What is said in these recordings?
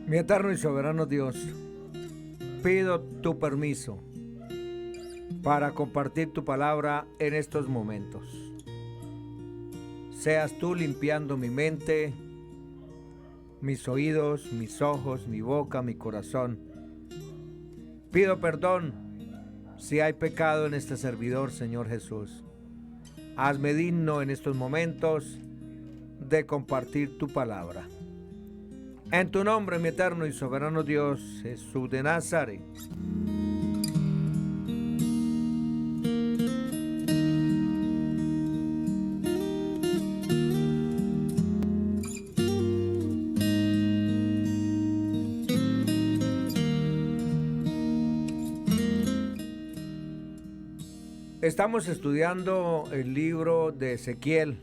Mi eterno y soberano Dios, pido tu permiso para compartir tu palabra en estos momentos. Seas tú limpiando mi mente, mis oídos, mis ojos, mi boca, mi corazón. Pido perdón si hay pecado en este servidor, Señor Jesús. Hazme digno en estos momentos de compartir tu palabra. En tu nombre, mi eterno y soberano Dios, Jesús de Nazaret. Estamos estudiando el libro de Ezequiel.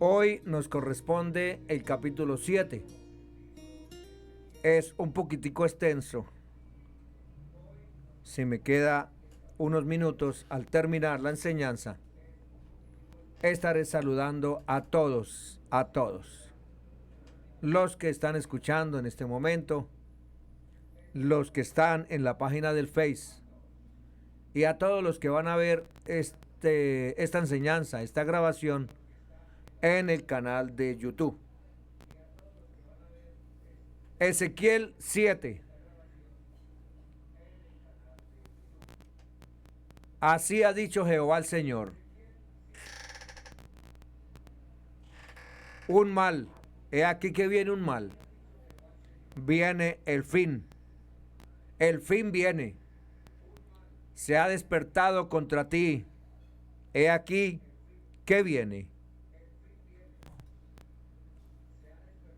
Hoy nos corresponde el capítulo 7. Es un poquitico extenso. Si me queda unos minutos al terminar la enseñanza, estaré saludando a todos. Los que están escuchando en este momento, los que están en la página del Face, y a todos los que van a ver esta enseñanza, esta grabación en el canal de YouTube. Ezequiel 7. Así ha dicho Jehová el Señor. Un mal, he aquí que viene un mal. Viene el fin viene. Se ha despertado contra ti. He aquí que viene.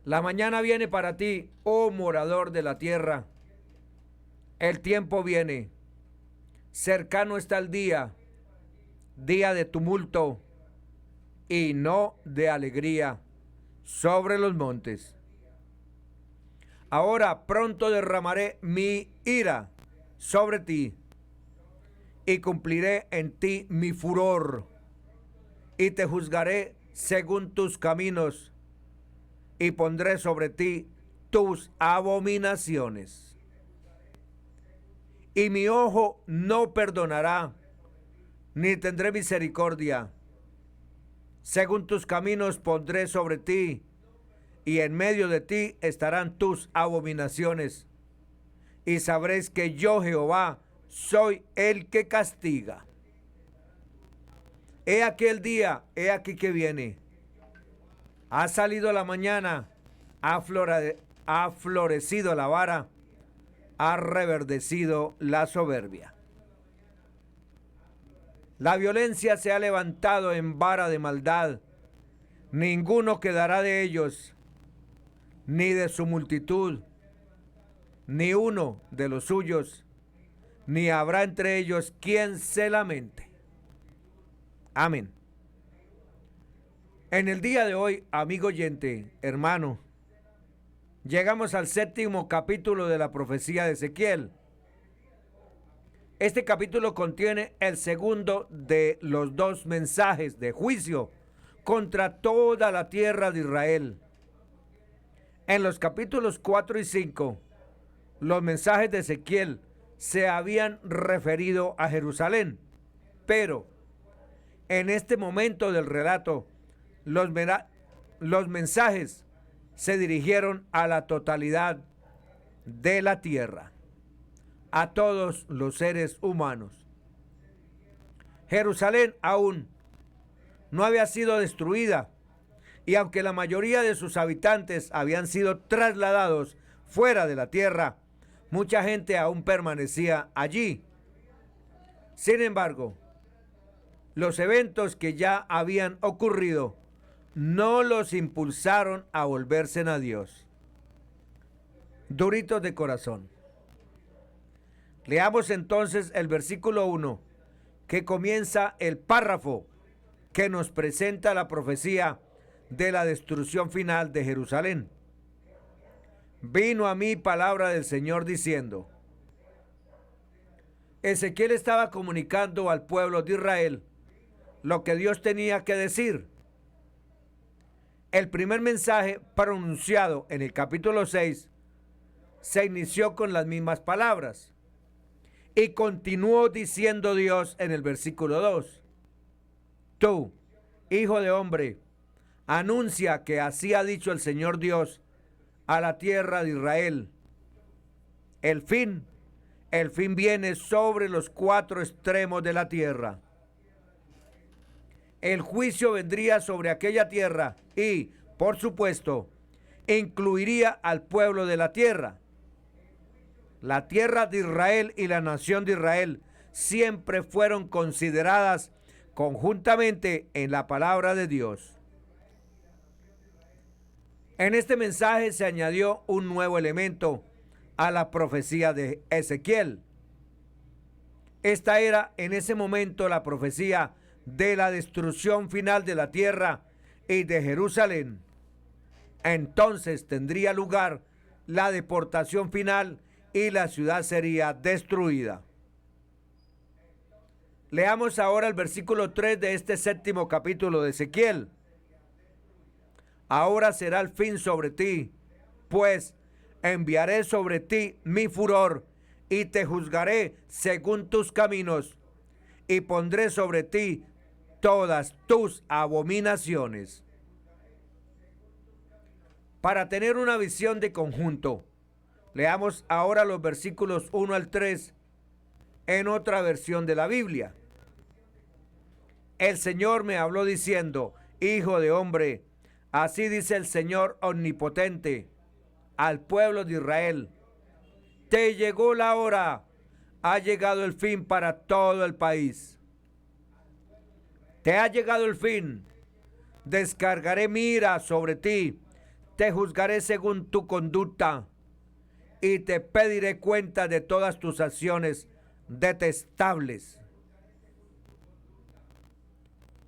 La mañana viene para ti, oh morador de la tierra. El tiempo viene. Cercano está el día de tumulto y no de alegría sobre los montes. Ahora pronto derramaré mi ira sobre ti y cumpliré en ti mi furor y te juzgaré según tus caminos y pondré sobre ti tus abominaciones. Y mi ojo no perdonará, ni tendré misericordia. Según tus caminos pondré sobre ti, y en medio de ti estarán tus abominaciones. Y sabréis que yo, Jehová, soy el que castiga. He aquí el día, he aquí que viene. Ha salido la mañana, ha florecido la vara, ha reverdecido la soberbia. La violencia se ha levantado en vara de maldad. Ninguno quedará de ellos, ni de su multitud, ni uno de los suyos, ni habrá entre ellos quien se lamente. Amén. En el día de hoy, amigo oyente, hermano, llegamos al 7º capítulo de la profecía de Ezequiel. Este capítulo contiene el segundo de los 2 mensajes de juicio contra toda la tierra de Israel. En los capítulos 4 y 5, los mensajes de Ezequiel se habían referido a Jerusalén, pero en este momento del relato, los mensajes se dirigieron a la totalidad de la tierra, a todos los seres humanos. Jerusalén aún no había sido destruida, y aunque la mayoría de sus habitantes habían sido trasladados fuera de la tierra, mucha gente aún permanecía allí. Sin embargo, los eventos que ya habían ocurrido no los impulsaron a volverse a Dios. Duritos de corazón. Leamos entonces el versículo 1, que comienza el párrafo que nos presenta la profecía de la destrucción final de Jerusalén. Vino a mí palabra del Señor diciendo. Ezequiel estaba comunicando al pueblo de Israel lo que Dios tenía que decir. El primer mensaje pronunciado en el capítulo 6 se inició con las mismas palabras y continuó diciendo Dios en el versículo 2: Tú, hijo de hombre, anuncia que así ha dicho el Señor Dios a la tierra de Israel. El fin viene sobre los cuatro extremos de la tierra. El juicio vendría sobre aquella tierra y, por supuesto, incluiría al pueblo de la tierra. La tierra de Israel y la nación de Israel siempre fueron consideradas conjuntamente en la palabra de Dios. En este mensaje se añadió un nuevo elemento a la profecía de Ezequiel. Esta era en ese momento la profecía de la destrucción final de la tierra y de Jerusalén. Entonces tendría lugar la deportación final y la ciudad sería destruida. Leamos ahora el versículo 3 de este 7º capítulo de Ezequiel. Ahora será el fin sobre ti, pues enviaré sobre ti mi furor y te juzgaré según tus caminos y pondré sobre ti todas tus abominaciones. Para tener una visión de conjunto, leamos ahora los versículos 1 al 3 en otra versión de la Biblia. El Señor me habló diciendo: Hijo de hombre, así dice el Señor omnipotente al pueblo de Israel: te llegó la hora, ha llegado el fin para todo el país. Te ha llegado el fin, descargaré mi ira sobre ti, te juzgaré según tu conducta y te pediré cuenta de todas tus acciones detestables.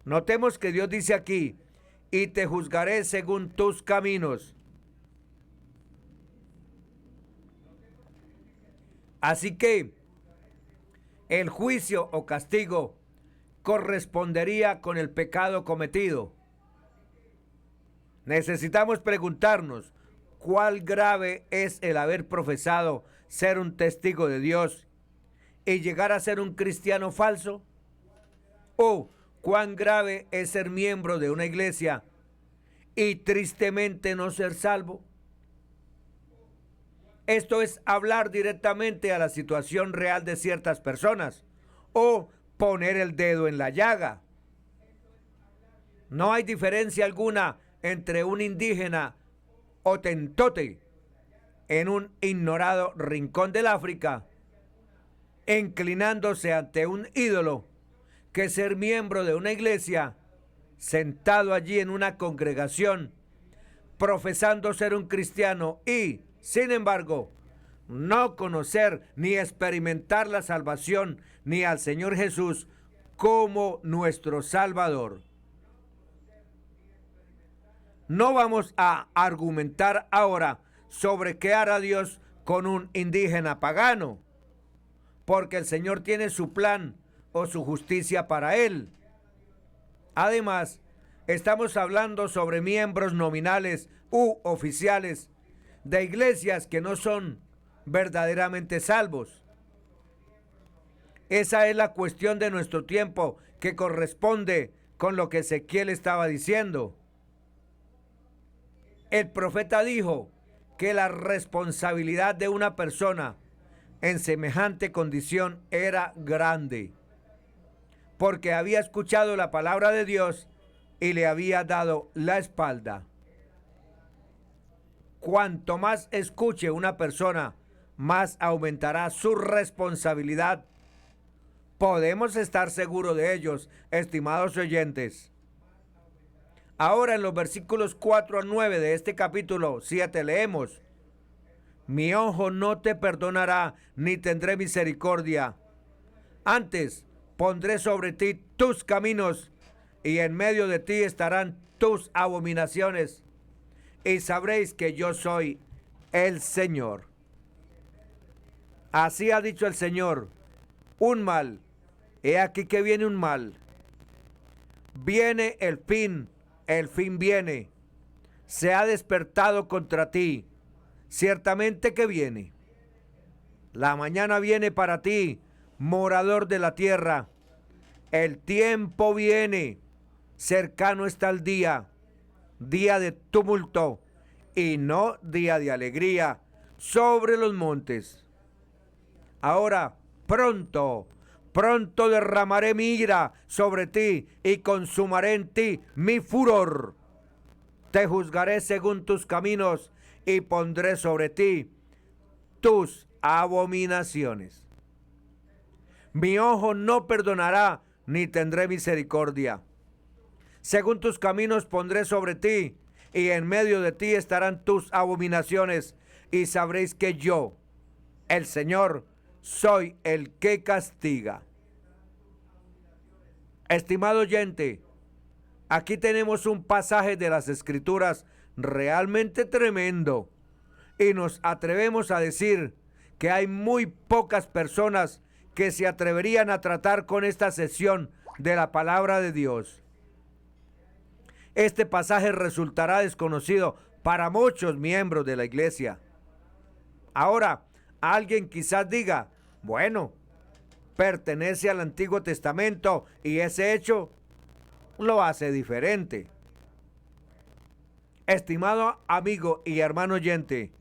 Notemos que Dios dice aquí: y te juzgaré según tus caminos. Así que el juicio o castigo correspondería con el pecado cometido. Necesitamos preguntarnos: ¿cuál grave es el haber profesado ser un testigo de Dios y llegar a ser un cristiano falso? ¿O cuán grave es ser miembro de una iglesia y tristemente no ser salvo? Esto es hablar directamente a la situación real de ciertas personas o poner el dedo en la llaga. No hay diferencia alguna entre un indígena hotentote en un ignorado rincón del África, inclinándose ante un ídolo, que ser miembro de una iglesia, sentado allí en una congregación, profesando ser un cristiano y, sin embargo, no conocer ni experimentar la salvación ni al Señor Jesús como nuestro Salvador. No vamos a argumentar ahora sobre qué hará Dios con un indígena pagano, porque el Señor tiene su plan o su justicia para él. Además, estamos hablando sobre miembros nominales u oficiales de iglesias que no son verdaderamente salvos. Esa es la cuestión de nuestro tiempo, que corresponde con lo que Ezequiel estaba diciendo. El profeta dijo que la responsabilidad de una persona en semejante condición era grande, porque había escuchado la palabra de Dios y le había dado la espalda. Cuanto más escuche una persona, más aumentará su responsabilidad. Podemos estar seguros de ellos, estimados oyentes. Ahora en los versículos 4 al 9 de este capítulo 7 leemos: mi ojo no te perdonará, ni tendré misericordia. Antes pondré sobre ti tus caminos, y en medio de ti estarán tus abominaciones, y sabréis que yo soy el Señor. Así ha dicho el Señor: un mal, he aquí que viene un mal. Viene el fin viene. se ha despertado contra ti. Ciertamente que viene. La mañana viene para ti, morador de la tierra. El tiempo viene, cercano está el día, día de tumulto y no día de alegría sobre los montes. Ahora, pronto, pronto derramaré mi ira sobre ti y consumaré en ti mi furor. Te juzgaré según tus caminos y pondré sobre ti tus abominaciones. Mi ojo no perdonará ni tendré misericordia. Según tus caminos pondré sobre ti, y en medio de ti estarán tus abominaciones, y sabréis que yo, el Señor, soy el que castiga. Estimado oyente, aquí tenemos un pasaje de las Escrituras realmente tremendo, y nos atrevemos a decir que hay muy pocas personas que se atreverían a tratar con esta sección de la palabra de Dios. Este pasaje resultará desconocido para muchos miembros de la iglesia. Ahora, alguien quizás diga, bueno, pertenece al Antiguo Testamento y ese hecho lo hace diferente. Estimado amigo y hermano oyente,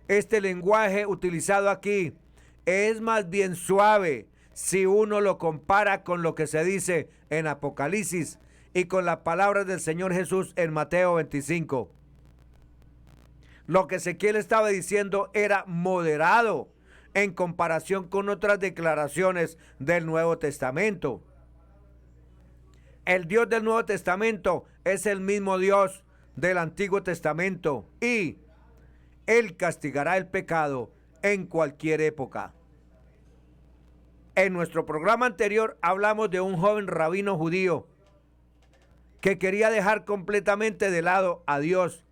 este lenguaje utilizado aquí es más bien suave si uno lo compara con lo que se dice en Apocalipsis y con las palabras del Señor Jesús en Mateo 25. Lo que Ezequiel estaba diciendo era moderado en comparación con otras declaraciones del Nuevo Testamento. El Dios del Nuevo Testamento es el mismo Dios del Antiguo Testamento y Él castigará el pecado en cualquier época. En nuestro programa anterior hablamos de un joven rabino judío que quería dejar completamente de lado a Dios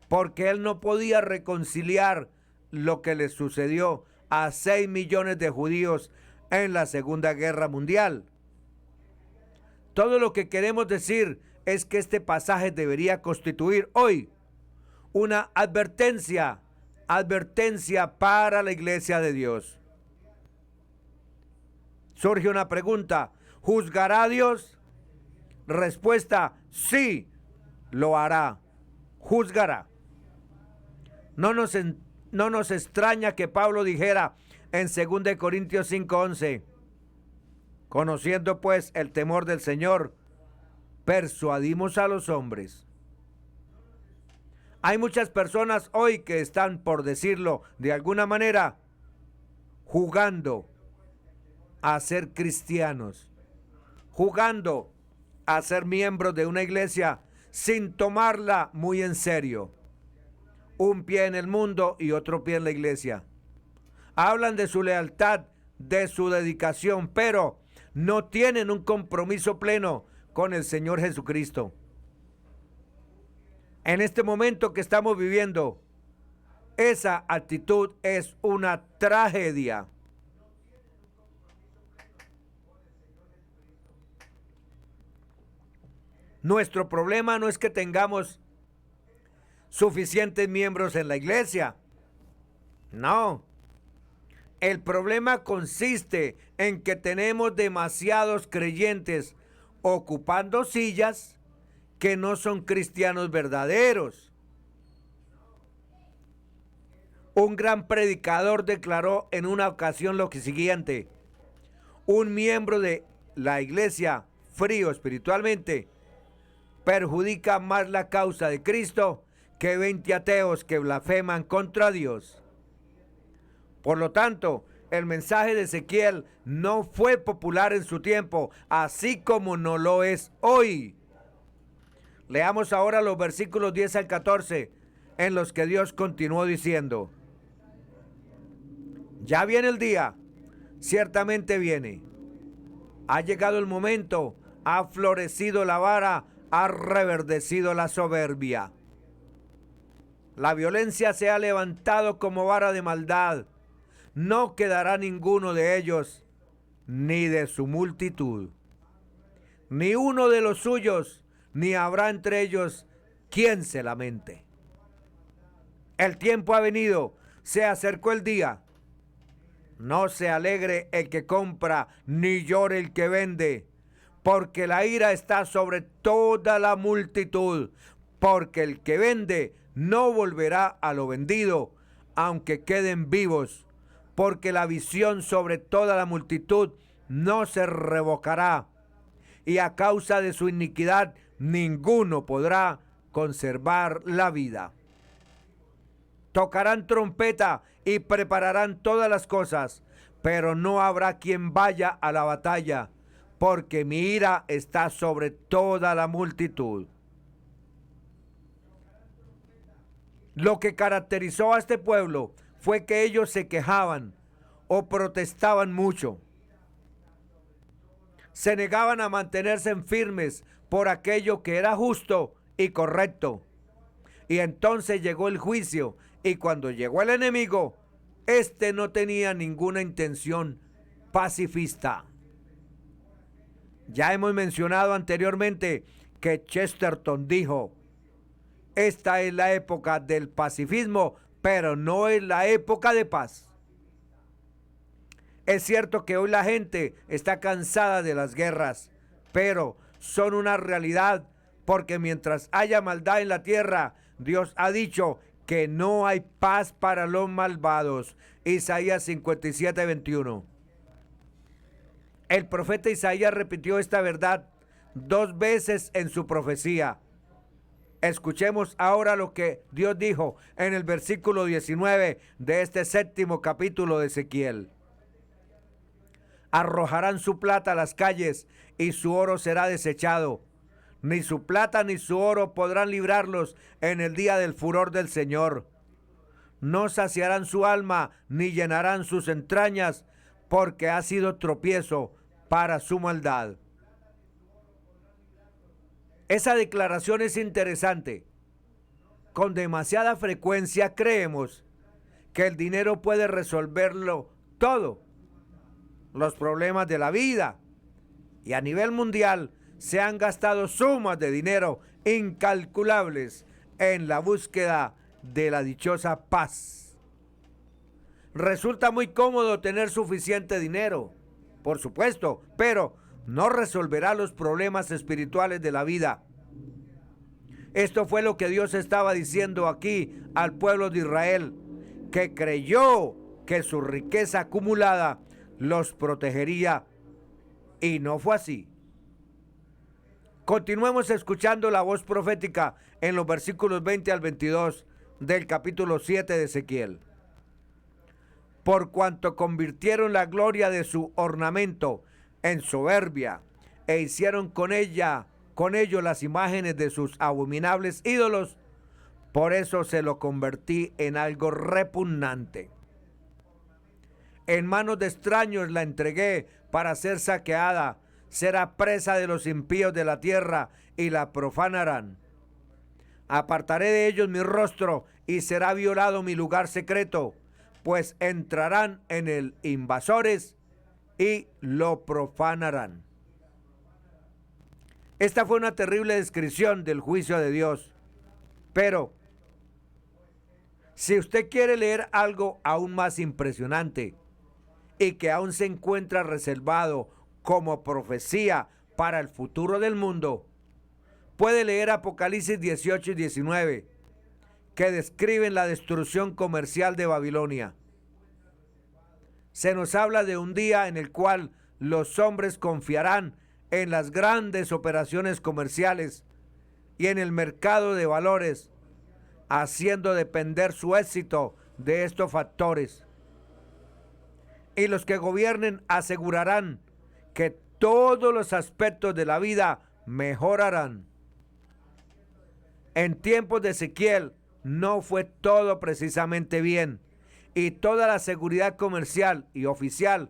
porque él no podía reconciliar lo que le sucedió a 6 millones de judíos en la Segunda Guerra Mundial. Todo lo que queremos decir es que este pasaje debería constituir hoy una advertencia para la iglesia de Dios. Surge una pregunta, ¿juzgará a Dios? Respuesta, sí, lo hará, juzgará. No nos extraña que Pablo dijera en 2 Corintios 5:11, conociendo pues el temor del Señor, persuadimos a los hombres. Hay muchas personas hoy que están, por decirlo de alguna manera, jugando a ser cristianos, jugando a ser miembros de una iglesia sin tomarla muy en serio. Un pie en el mundo y otro pie en la iglesia. Hablan de su lealtad, de su dedicación, pero no tienen un compromiso pleno con el Señor Jesucristo. En este momento que estamos viviendo, esa actitud es una tragedia. Nuestro problema no es que tengamos suficientes miembros en la iglesia. No. El problema consiste en que tenemos demasiados creyentes ocupando sillas que no son cristianos verdaderos. Un gran predicador declaró en una ocasión lo siguiente: un miembro de la iglesia frío espiritualmente perjudica más la causa de Cristo que 20 ateos que blasfeman contra Dios. Por lo tanto, el mensaje de Ezequiel no fue popular en su tiempo, así como no lo es hoy. Leamos ahora los versículos 10 al 14, en los que Dios continuó diciendo: ya viene el día, ciertamente viene. Ha llegado el momento, ha florecido la vara, ha reverdecido la soberbia. La violencia se ha levantado como vara de maldad. No quedará ninguno de ellos, ni de su multitud, ni uno de los suyos, ni habrá entre ellos quien se lamente. El tiempo ha venido, se acercó el día. No se alegre el que compra, ni llore el que vende, porque la ira está sobre toda la multitud, porque el que vende no volverá a lo vendido, aunque queden vivos, porque la visión sobre toda la multitud no se revocará, y a causa de su iniquidad ninguno podrá conservar la vida. Tocarán trompeta y prepararán todas las cosas, pero no habrá quien vaya a la batalla, porque mi ira está sobre toda la multitud. Lo que caracterizó a este pueblo fue que ellos se quejaban o protestaban mucho. Se negaban a mantenerse firmes por aquello que era justo y correcto. Y entonces llegó el juicio, y cuando llegó el enemigo, este no tenía ninguna intención pacifista. Ya hemos mencionado anteriormente que Chesterton dijo: esta es la época del pacifismo, pero no es la época de paz. Es cierto que hoy la gente está cansada de las guerras, pero son una realidad, porque mientras haya maldad en la tierra, Dios ha dicho que no hay paz para los malvados. Isaías 57:21. El profeta Isaías repitió esta verdad 2 veces en su profecía. Escuchemos ahora lo que Dios dijo en el versículo 19 de este 7º capítulo de Ezequiel. Arrojarán su plata a las calles y su oro será desechado. Ni su plata ni su oro podrán librarlos en el día del furor del Señor. No saciarán su alma ni llenarán sus entrañas, porque ha sido tropiezo para su maldad. Esa declaración es interesante. Con demasiada frecuencia creemos que el dinero puede resolverlo todo, los problemas de la vida, y a nivel mundial se han gastado sumas de dinero incalculables en la búsqueda de la dichosa paz. Resulta muy cómodo tener suficiente dinero, por supuesto, pero no resolverá los problemas espirituales de la vida. Esto fue lo que Dios estaba diciendo aquí al pueblo de Israel, que creyó que su riqueza acumulada los protegería, y no fue así. Continuemos escuchando la voz profética en los versículos 20 al 22 del capítulo 7 de Ezequiel. Por cuanto convirtieron la gloria de su ornamento en soberbia, e hicieron con ello las imágenes de sus abominables ídolos, por eso se lo convertí en algo repugnante. En manos de extraños la entregué para ser saqueada. Será presa de los impíos de la tierra y la profanarán. Apartaré de ellos mi rostro y será violado mi lugar secreto, pues entrarán en él invasores y lo profanarán. Esta fue una terrible descripción del juicio de Dios. Pero si usted quiere leer algo aún más impresionante y que aún se encuentra reservado como profecía para el futuro del mundo, puede leer Apocalipsis 18 y 19, que describen la destrucción comercial de Babilonia. Se nos habla de un día en el cual los hombres confiarán en las grandes operaciones comerciales y en el mercado de valores, haciendo depender su éxito de estos factores. Y los que gobiernen asegurarán que todos los aspectos de la vida mejorarán. En tiempos de Ezequiel no fue todo precisamente bien, y toda la seguridad comercial y oficial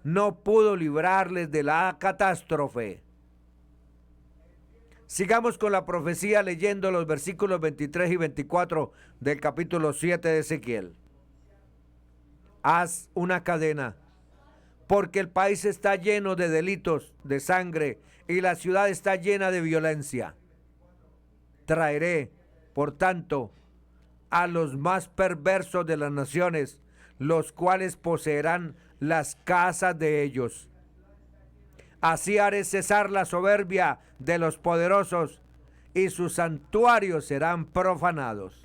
no pudo librarles de la catástrofe. Sigamos con la profecía leyendo los versículos 23 y 24 del capítulo 7 de Ezequiel. Haz una cadena, porque el país está lleno de delitos, de sangre, y la ciudad está llena de violencia. Traeré, por tanto, a los más perversos de las naciones, los cuales poseerán las casas de ellos. Así haré cesar la soberbia de los poderosos, y sus santuarios serán profanados.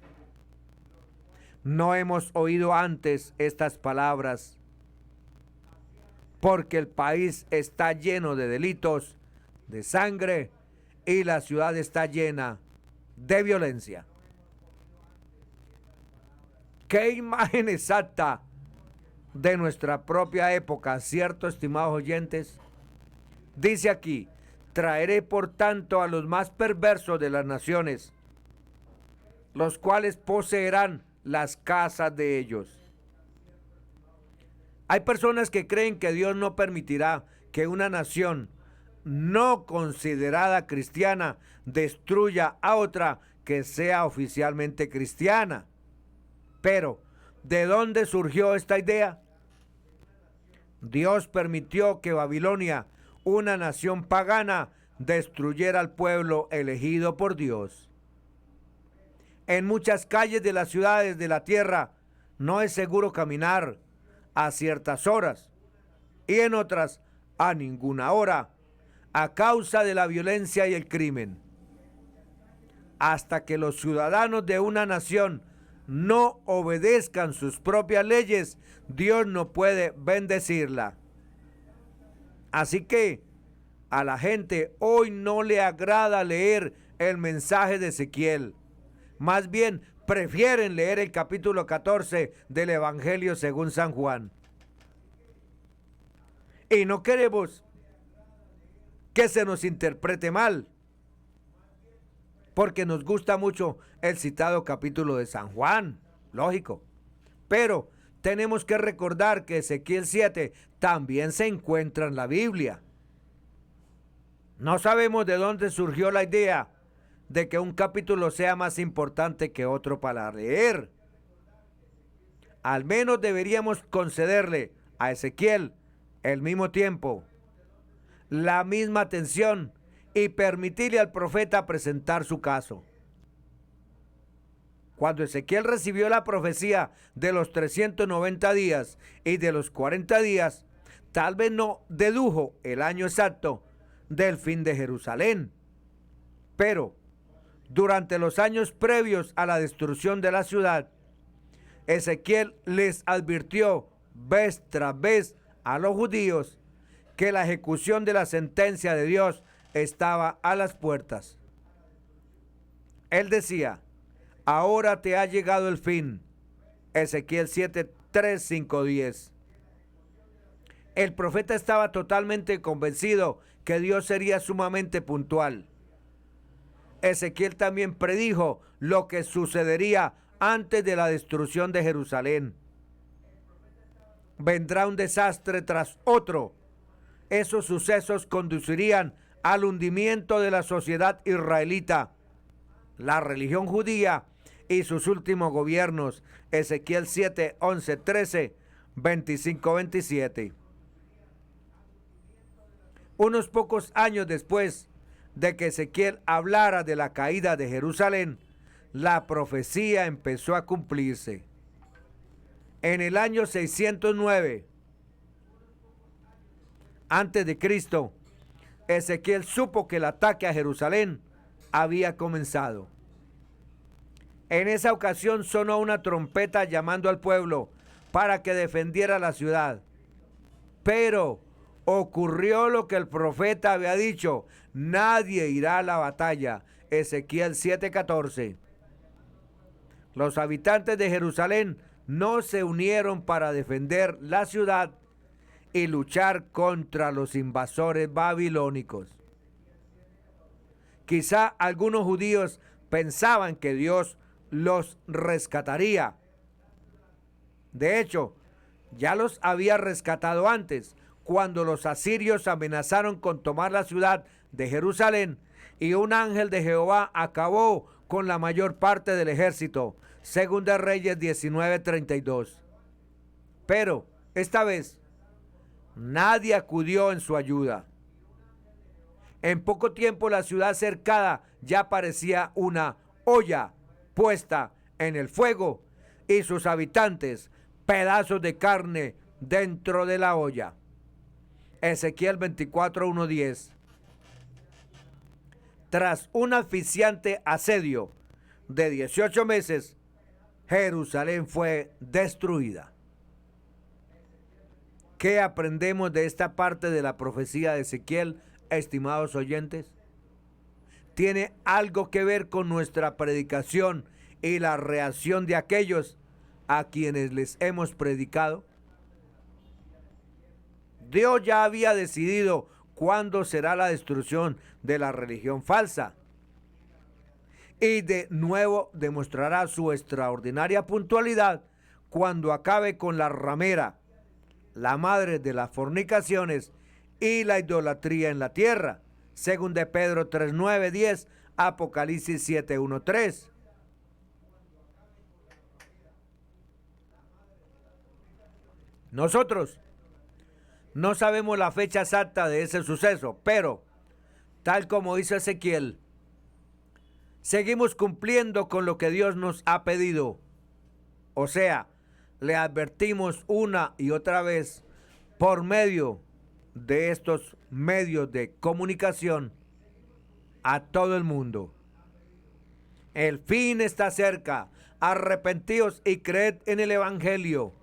No hemos oído antes estas palabras, porque el país está lleno de delitos, de sangre, y la ciudad está llena de violencia. ¿Qué imagen exacta de nuestra propia época, cierto, estimados oyentes? Dice aquí: traeré por tanto a los más perversos de las naciones, los cuales poseerán las casas de ellos. Hay personas que creen que Dios no permitirá que una nación no considerada cristiana destruya a otra que sea oficialmente cristiana. Pero, ¿de dónde surgió esta idea? Dios permitió que Babilonia, una nación pagana, destruyera al pueblo elegido por Dios. En muchas calles de las ciudades de la tierra no es seguro caminar a ciertas horas, y en otras a ninguna hora, a causa de la violencia y el crimen. Hasta que los ciudadanos de una nación no obedezcan sus propias leyes, Dios no puede bendecirla. Así que a la gente hoy no le agrada leer el mensaje de Ezequiel. Más bien prefieren leer el capítulo 14 del Evangelio según San Juan. Y no queremos que se nos interprete mal, porque nos gusta mucho el citado capítulo de San Juan, lógico. Pero tenemos que recordar que Ezequiel 7 también se encuentra en la Biblia. No sabemos de dónde surgió la idea de que un capítulo sea más importante que otro para leer. Al menos deberíamos concederle a Ezequiel el mismo tiempo, la misma atención, y permitirle al profeta presentar su caso. Cuando Ezequiel recibió la profecía de los 390 días y de los 40 días, tal vez no dedujo el año exacto del fin de Jerusalén. Pero durante los años previos a la destrucción de la ciudad, Ezequiel les advirtió vez tras vez a los judíos que la ejecución de la sentencia de Dios estaba a las puertas. Él decía: ahora te ha llegado el fin. Ezequiel 7, 3, 5, 10. El profeta estaba totalmente convencido que Dios sería sumamente puntual. Ezequiel también predijo lo que sucedería antes de la destrucción de Jerusalén. Vendrá un desastre tras otro. Esos sucesos conducirían al hundimiento de la sociedad israelita, la religión judía y sus últimos gobiernos. Ezequiel 7, 11, 13, 25, 27. Unos pocos años después de que Ezequiel hablara de la caída de Jerusalén, la profecía empezó a cumplirse. En el año 609 antes de Cristo, Ezequiel supo que el ataque a Jerusalén había comenzado. En esa ocasión sonó una trompeta llamando al pueblo para que defendiera la ciudad. Pero ocurrió lo que el profeta había dicho: nadie irá a la batalla. Ezequiel 7:14. Los habitantes de Jerusalén no se unieron para defender la ciudad y luchar contra los invasores babilónicos. Quizá algunos judíos pensaban que Dios los rescataría. De hecho, ya los había rescatado antes, cuando los asirios amenazaron con tomar la ciudad de Jerusalén y un ángel de Jehová acabó con la mayor parte del ejército. Segunda Reyes 19:32. Pero esta vez nadie acudió en su ayuda. En poco tiempo la ciudad cercada ya parecía una olla puesta en el fuego y sus habitantes pedazos de carne dentro de la olla. Ezequiel 24:1-10. Tras un asfixiante asedio de 18 meses, Jerusalén fue destruida. ¿Qué aprendemos de esta parte de la profecía de Ezequiel, estimados oyentes? Tiene algo que ver con nuestra predicación y la reacción de aquellos a quienes les hemos predicado. Dios ya había decidido cuándo será la destrucción de la religión falsa. Y de nuevo demostrará su extraordinaria puntualidad cuando acabe con la ramera, la madre de las fornicaciones y la idolatría en la tierra. Según de Pedro 3:9-10, Apocalipsis 7:1-3. Nosotros no sabemos la fecha exacta de ese suceso, pero, tal como hizo Ezequiel, seguimos cumpliendo con lo que Dios nos ha pedido. O sea, le advertimos una y otra vez por medio de estos medios de comunicación a todo el mundo. El fin está cerca. Arrepentíos y creed en el Evangelio.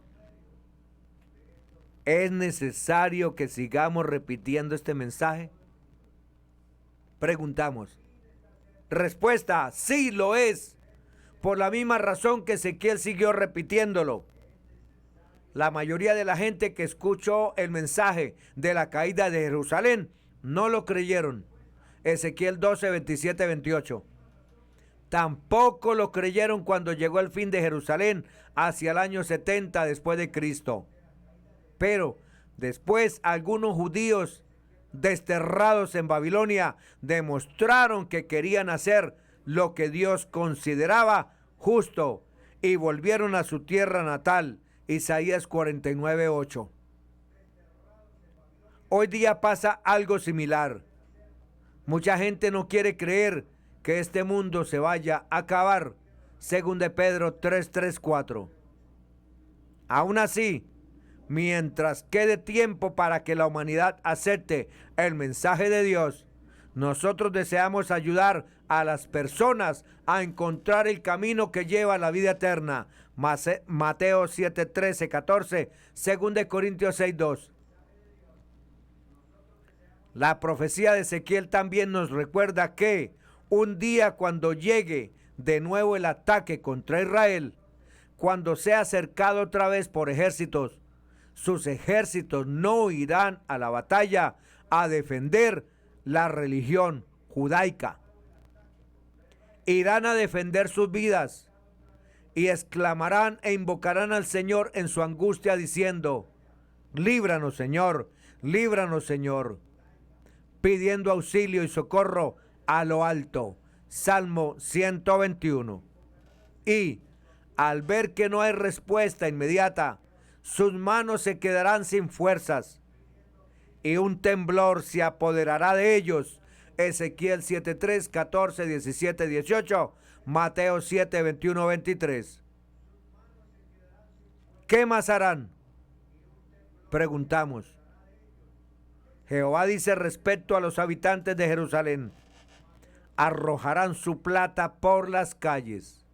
¿Es necesario que sigamos repitiendo este mensaje? Preguntamos. Respuesta: sí lo es, por la misma razón que Ezequiel siguió repitiéndolo. La mayoría de la gente que escuchó el mensaje de la caída de Jerusalén no lo creyeron. Ezequiel 12:27-28. Tampoco lo creyeron cuando llegó el fin de Jerusalén hacia el año 70 después de Cristo. Pero después algunos judíos desterrados en Babilonia demostraron que querían hacer lo que Dios consideraba justo y volvieron a su tierra natal. Isaías 49:8. Hoy día pasa algo similar. Mucha gente no quiere creer que este mundo se vaya a acabar, según de Pedro 3:4. Aún así, mientras quede tiempo para que la humanidad acepte el mensaje de Dios, nosotros deseamos ayudar a las personas a encontrar el camino que lleva a la vida eterna. Mateo 7:13-14, 2 Corintios 6:2. La profecía de Ezequiel también nos recuerda que un día, cuando llegue de nuevo el ataque contra Israel, cuando sea cercado otra vez por ejércitos, sus ejércitos no irán a la batalla a defender la religión judaica. Irán a defender sus vidas y exclamarán e invocarán al Señor en su angustia diciendo: líbranos, Señor, líbranos, Señor, pidiendo auxilio y socorro a lo alto. Salmo 121. Y al ver que no hay respuesta inmediata, sus manos se quedarán sin fuerzas y un temblor se apoderará de ellos. Ezequiel 7:3, 14, 17, 18, Mateo 7, 21, 23. ¿Qué más harán? Preguntamos. Jehová dice respecto a los habitantes de Jerusalén: arrojarán su plata por las calles.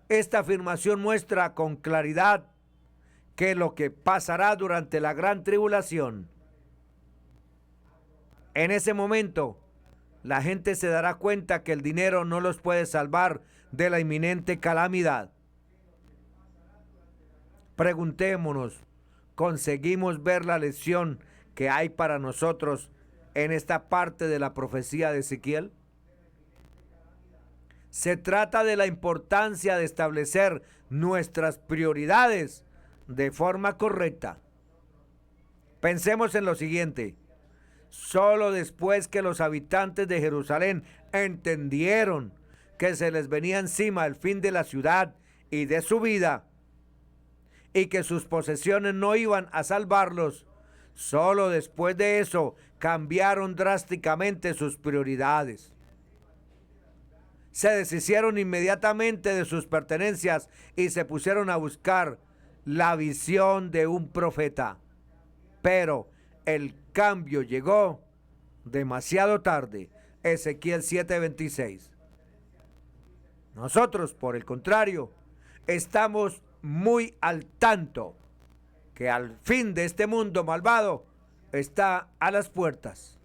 Esta afirmación muestra con claridad que lo que pasará durante la gran tribulación. En ese momento, la gente se dará cuenta que el dinero no los puede salvar de la inminente calamidad. Preguntémonos, ¿conseguimos ver la lección que hay para nosotros en esta parte de la profecía de Ezequiel? Se trata de la importancia de establecer nuestras prioridades de forma correcta. Pensemos en lo siguiente. Solo después que los habitantes de Jerusalén entendieron que se les venía encima el fin de la ciudad y de su vida, y que sus posesiones no iban a salvarlos, solo después de eso cambiaron drásticamente sus prioridades. se deshicieron inmediatamente de sus pertenencias y se pusieron a buscar la visión de un profeta. Pero el cambio llegó demasiado tarde. Ezequiel 7:26. Nosotros, por el contrario, estamos muy al tanto que al fin de este mundo malvado está a las puertas.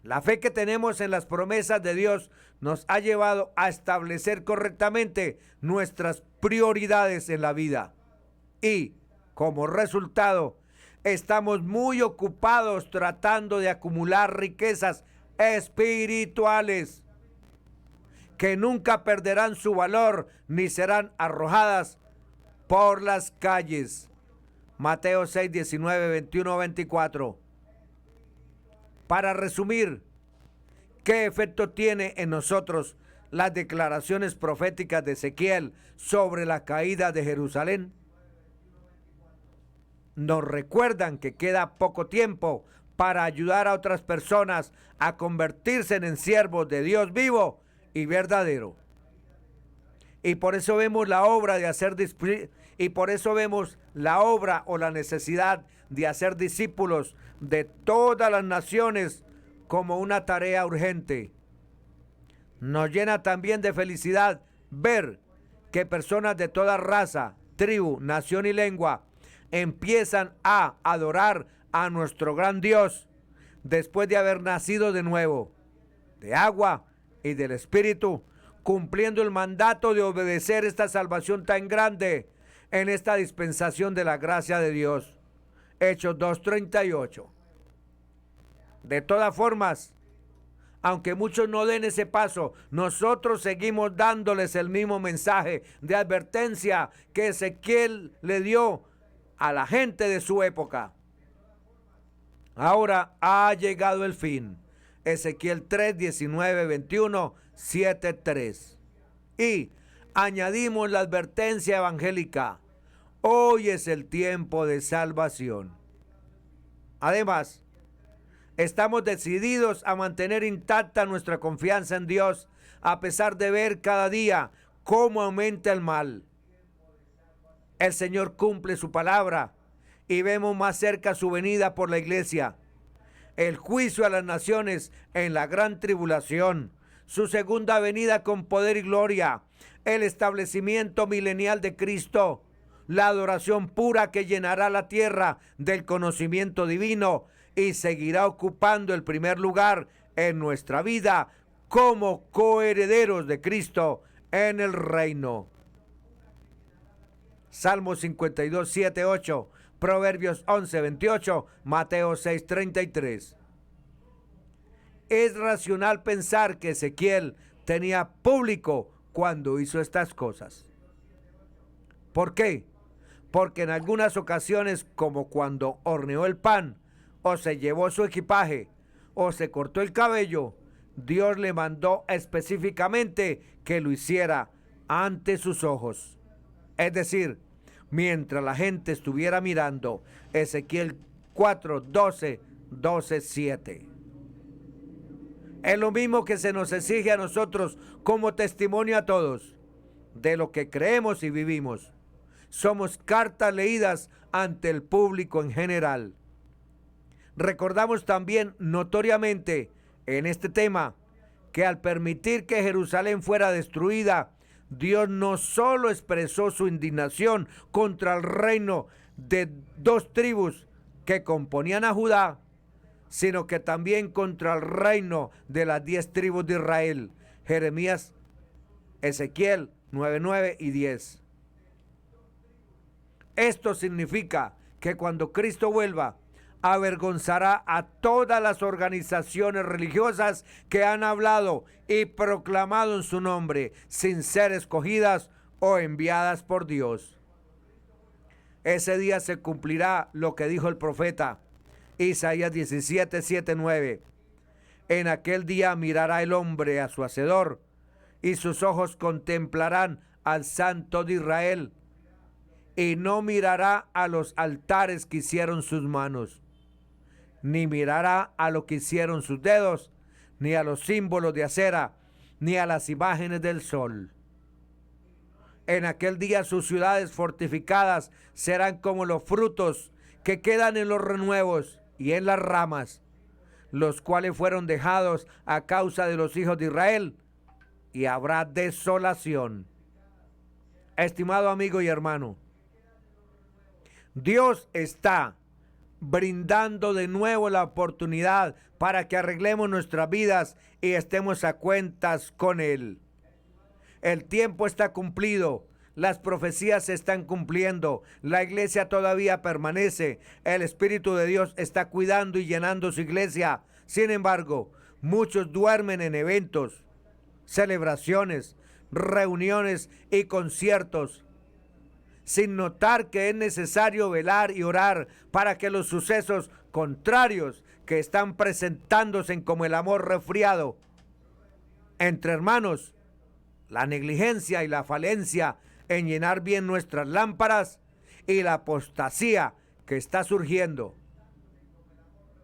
La fe que tenemos en las promesas de Dios nos ha llevado a establecer correctamente nuestras prioridades en la vida. Y, como resultado, estamos muy ocupados tratando de acumular riquezas espirituales que nunca perderán su valor ni serán arrojadas por las calles. Mateo 6, 19, 21, 24. Para resumir, ¿qué efecto tiene en nosotros las declaraciones proféticas de Ezequiel sobre la caída de Jerusalén? Nos recuerdan que queda poco tiempo para ayudar a otras personas a convertirse en siervos de Dios vivo y verdadero. Y por eso vemos la obra de hacer y por eso vemos la obra o la necesidad de hacer discípulos de todas las naciones como una tarea urgente. Nos llena también de felicidad ver que personas de toda raza, tribu, nación y lengua empiezan a adorar a nuestro gran Dios después de haber nacido de nuevo, de agua y del Espíritu, cumpliendo el mandato de obedecer esta salvación tan grande en esta dispensación de la gracia de Dios. Hechos 2:38. De todas formas, aunque muchos no den ese paso, nosotros seguimos dándoles el mismo mensaje de advertencia que Ezequiel le dio a la gente de su época. Ahora ha llegado el fin. Ezequiel 3, 19, 21, 7, 3. Y añadimos la advertencia evangélica: hoy es el tiempo de salvación. Además, estamos decididos a mantener intacta nuestra confianza en Dios, a pesar de ver cada día cómo aumenta el mal. El Señor cumple su palabra y vemos más cerca su venida por la iglesia, el juicio a las naciones en la gran tribulación, su segunda venida con poder y gloria, el establecimiento milenial de Cristo, la adoración pura que llenará la tierra del conocimiento divino y seguirá ocupando el primer lugar en nuestra vida como coherederos de Cristo en el reino. Salmos 52, 7, 8, Proverbios 11, 28, Mateo 6, 33. Es racional pensar que Ezequiel tenía público cuando hizo estas cosas. ¿Por qué? Porque en algunas ocasiones, como cuando horneó el pan, o se llevó su equipaje, o se cortó el cabello, Dios le mandó específicamente que lo hiciera ante sus ojos. Es decir, mientras la gente estuviera mirando. Ezequiel 4, 12, 12, 7. Es lo mismo que se nos exige a nosotros como testimonio a todos de lo que creemos y vivimos. Somos cartas leídas ante el público en general. Recordamos también notoriamente en este tema que al permitir que Jerusalén fuera destruida, Dios no solo expresó su indignación contra el reino de dos tribus que componían a Judá, sino que también contra el reino de las 10 tribus de Israel. Jeremías, Ezequiel 9:9 y 10. Esto significa que cuando Cristo vuelva, avergonzará a todas las organizaciones religiosas que han hablado y proclamado en su nombre sin ser escogidas o enviadas por Dios. Ese día se cumplirá lo que dijo el profeta Isaías 17, 7, 9. En aquel día mirará el hombre a su hacedor y sus ojos contemplarán al Santo de Israel y no mirará a los altares que hicieron sus manos, ni mirará a lo que hicieron sus dedos, ni a los símbolos de acera ni a las imágenes del sol. En aquel día sus ciudades fortificadas serán como los frutos que quedan en los renuevos y en las ramas, los cuales fueron dejados a causa de los hijos de Israel, y habrá desolación. Estimado amigo y hermano, Dios está brindando de nuevo la oportunidad para que arreglemos nuestras vidas y estemos a cuentas con Él. El tiempo está cumplido, las profecías se están cumpliendo, la iglesia todavía permanece, el Espíritu de Dios está cuidando y llenando su iglesia. Sin embargo, muchos duermen en eventos, celebraciones, reuniones y conciertos, sin notar que es necesario velar y orar para que los sucesos contrarios que están presentándose como el amor resfriado entre hermanos, la negligencia y la falencia en llenar bien nuestras lámparas y la apostasía que está surgiendo,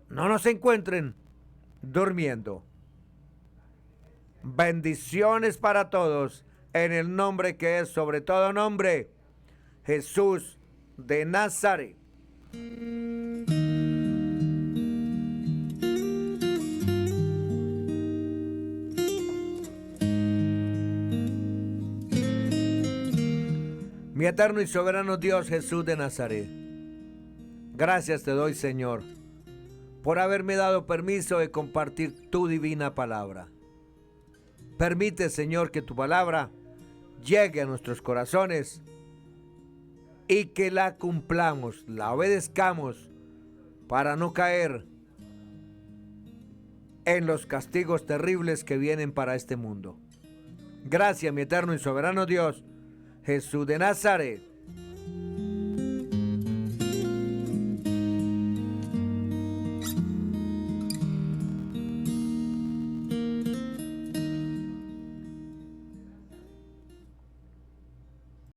no nos encuentren durmiendo. Bendiciones para todos en el nombre que es sobre todo nombre, Jesús de Nazaret. Mi eterno y soberano Dios, Jesús de Nazaret, gracias te doy, Señor, por haberme dado permiso de compartir tu divina palabra. Permite, Señor, que tu palabra llegue a nuestros corazones y que la cumplamos, la obedezcamos para no caer en los castigos terribles que vienen para este mundo. Gracias, mi eterno y soberano Dios, Jesús de Nazaret.